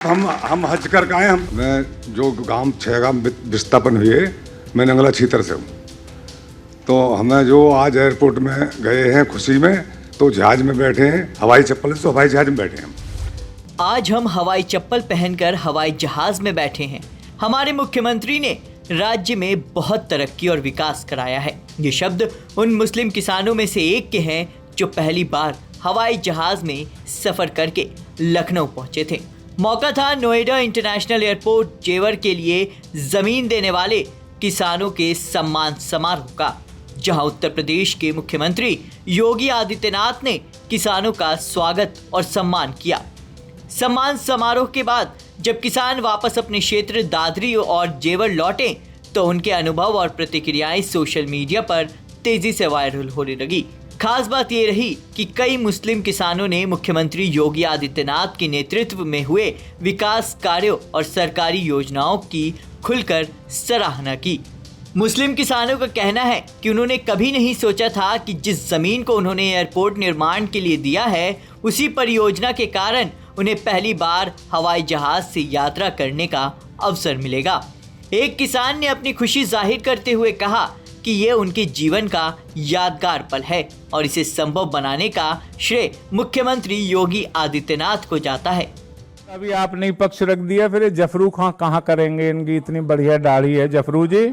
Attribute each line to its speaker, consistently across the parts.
Speaker 1: हम हज कर आए। मैं जो गांव 6 गांव विस्थापन हुए, मैं नंगला छीतर से हूँ। तो हमें जो आज एयरपोर्ट में गए हैं खुशी में, तो जहाज में बैठे हैं, हवाई चप्पल से हवाई जहाज में बैठे हैं।
Speaker 2: आज हम हवाई चप्पल पहनकर हवाई जहाज में बैठे हैं। हमारे मुख्यमंत्री ने राज्य में बहुत तरक्की और विकास कराया है। ये शब्द उन मुस्लिम किसानों में से एक के हैं जो पहली बार हवाई जहाज में सफर करके लखनऊ पहुंचे थे। मौका था नोएडा इंटरनेशनल एयरपोर्ट जेवर के लिए जमीन देने वाले किसानों के सम्मान समारोह का, जहां उत्तर प्रदेश के मुख्यमंत्री योगी आदित्यनाथ ने किसानों का स्वागत और सम्मान किया। सम्मान समारोह के बाद जब किसान वापस अपने क्षेत्र दादरी और जेवर लौटे तो उनके अनुभव और प्रतिक्रियाएं सोशल मीडिया पर तेजी से वायरल होने लगी। खास बात ये रही कि कई मुस्लिम किसानों ने मुख्यमंत्री योगी आदित्यनाथ के नेतृत्व में हुए विकास कार्यों और सरकारी योजनाओं की खुलकर सराहना की। मुस्लिम किसानों का कहना है कि उन्होंने कभी नहीं सोचा था कि जिस जमीन को उन्होंने एयरपोर्ट निर्माण के लिए दिया है, उसी परियोजना के कारण उन्हें पहली बार हवाई जहाज से यात्रा करने का अवसर मिलेगा। एक किसान ने अपनी खुशी जाहिर करते हुए कहा कि ये उनके जीवन का यादगार पल है और इसे संभव बनाने का श्रेय मुख्यमंत्री योगी आदित्यनाथ को जाता है।
Speaker 3: अभी आपने ही पक्ष रख दिया, फिर जफरू कहाँ करेंगे? इनकी इतनी बढ़िया दाढ़ी है। जफरू जी,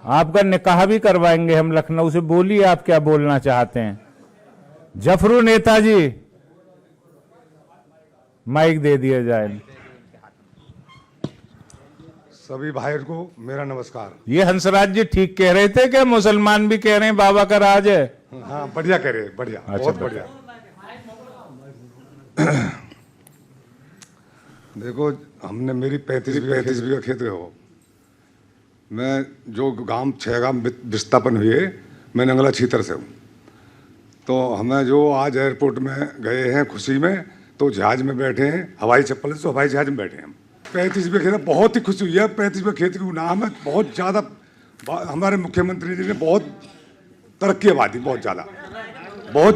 Speaker 3: आपका निकाह भी करवाएंगे हम लखनऊ से। बोलिए आप क्या बोलना चाहते हैं। जफरू नेताजी, माइक दे दिया जाए।
Speaker 1: सभी भाइयों को मेरा नमस्कार।
Speaker 3: ये हंसराज जी ठीक कह रहे थे क्या? मुसलमान भी कह रहे हैं बाबा का राज है।
Speaker 1: हाँ, बढ़िया कह रहे हैं, बढ़िया, बहुत बढ़िया। देखो, हमने मेरी 35 बीघा खेत हो। मैं जो गांव 6 गांव विस्थापन हुए, मैं नंगला छीतर से हूँ। तो हमें जो आज एयरपोर्ट में गए हैं खुशी में, तो जहाज में बैठे हैं, हवाई चप्पल से हवाई जहाज में बैठे हैं। 35 बीघा खेत, बहुत ही खुशी हुई है। 35 बीघा खेत की नाम है, बहुत ज़्यादा हमारे मुख्यमंत्री जी ने बहुत तरक्की आबादी, बहुत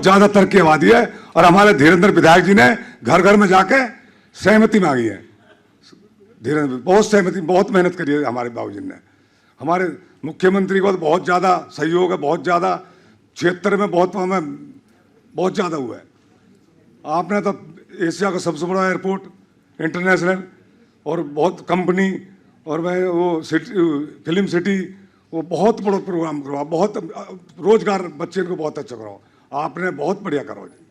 Speaker 1: ज़्यादा तरक्की आबादी है। और हमारे धीरेन्द्र विधायक जी ने घर घर में जाके सहमति मांगी है। धीरेन्द्र बहुत सहमति, बहुत मेहनत करी है हमारे बाबूजी ने। हमारे मुख्यमंत्री को तो बहुत ज़्यादा सहयोग है, बहुत ज़्यादा क्षेत्र में बहुत ज़्यादा हुआ है। आपने तो एशिया का सबसे बड़ा एयरपोर्ट इंटरनेशनल और बहुत कंपनी, और मैं वो फिल्म सिटी, वो बहुत बड़ा प्रोग्राम करवा, बहुत रोजगार बच्चे को बहुत अच्छा कराओ। आपने बहुत बढ़िया करो जी।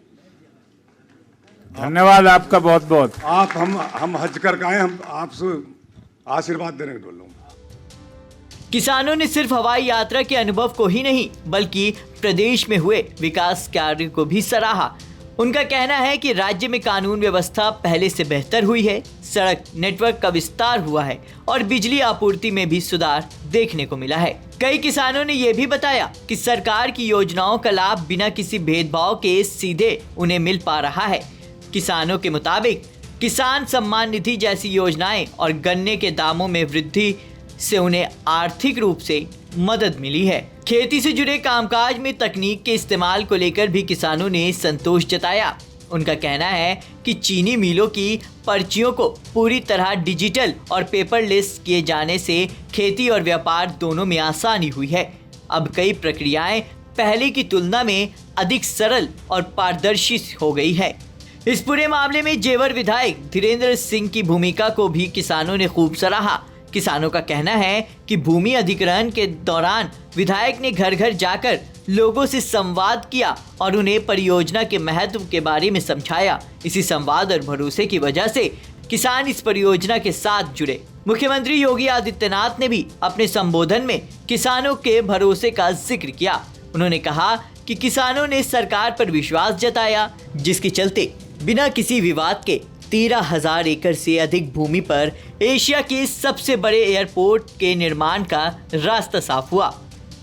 Speaker 3: धन्यवाद आपका बहुत बहुत।
Speaker 1: आप हम हज कर आए, हम आपसे आशीर्वाद देने के बोल रहा हूँ।
Speaker 2: किसानों ने सिर्फ हवाई यात्रा के अनुभव को ही नहीं बल्कि प्रदेश में हुए विकास कार्य को भी सराहा। उनका कहना है कि राज्य में कानून व्यवस्था पहले से बेहतर हुई है, सड़क नेटवर्क का विस्तार हुआ है और बिजली आपूर्ति में भी सुधार देखने को मिला है। कई किसानों ने यह भी बताया कि सरकार की योजनाओं का लाभ बिना किसी भेदभाव के सीधे उन्हें मिल पा रहा है। किसानों के मुताबिक किसान सम्मान निधि जैसी योजनाएं और गन्ने के दामों में वृद्धि से उन्हें आर्थिक रूप से मदद मिली है। खेती से जुड़े कामकाज में तकनीक के इस्तेमाल को लेकर भी किसानों ने संतोष जताया। उनका कहना है कि चीनी मिलों की पर्चियों को पूरी तरह डिजिटल और पेपरलेस किए जाने से खेती और व्यापार दोनों में आसानी हुई है। अब कई प्रक्रियाएं पहले की तुलना में अधिक सरल और पारदर्शी हो गई है। इस पूरे मामले में जेवर विधायक धीरेन्द्र सिंह की भूमिका को भी किसानों ने खूब सराहा। किसानों का कहना है कि भूमि अधिग्रहण के दौरान विधायक ने घर घर जाकर लोगों से संवाद किया और उन्हें परियोजना के महत्व के बारे में समझाया। इसी संवाद और भरोसे की वजह से किसान इस परियोजना के साथ जुड़े। मुख्यमंत्री योगी आदित्यनाथ ने भी अपने संबोधन में किसानों के भरोसे का जिक्र किया। उन्होंने कहा कि किसानों ने सरकार पर विश्वास जताया, जिसके चलते बिना किसी विवाद के 13,000 एकड़ से अधिक भूमि पर एशिया के सबसे बड़े एयरपोर्ट के निर्माण का रास्ता साफ हुआ।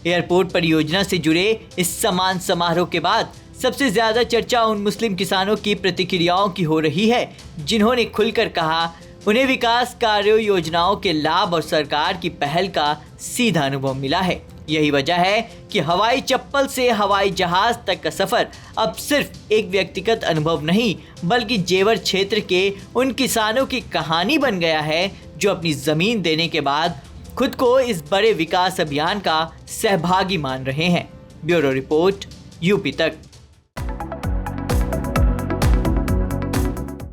Speaker 2: एयरपोर्ट परियोजना से जुड़े इस सम्मान समारोह के बाद सबसे ज्यादा चर्चा उन मुस्लिम किसानों की प्रतिक्रियाओं की हो रही है जिन्होंने खुलकर कहा उन्हें विकास कार्यों योजनाओं के लाभ और सरकार की पहल का सीधा अनुभव मिला है। यही वजह है कि हवाई चप्पल से हवाई जहाज तक का सफर अब सिर्फ एक व्यक्तिगत अनुभव नहीं बल्कि जेवर क्षेत्र के उन किसानों की कहानी बन गया है जो अपनी जमीन देने के बाद खुद को इस बड़े विकास अभियान का सहभागी मान रहे हैं। ब्यूरो रिपोर्ट, यूपी तक।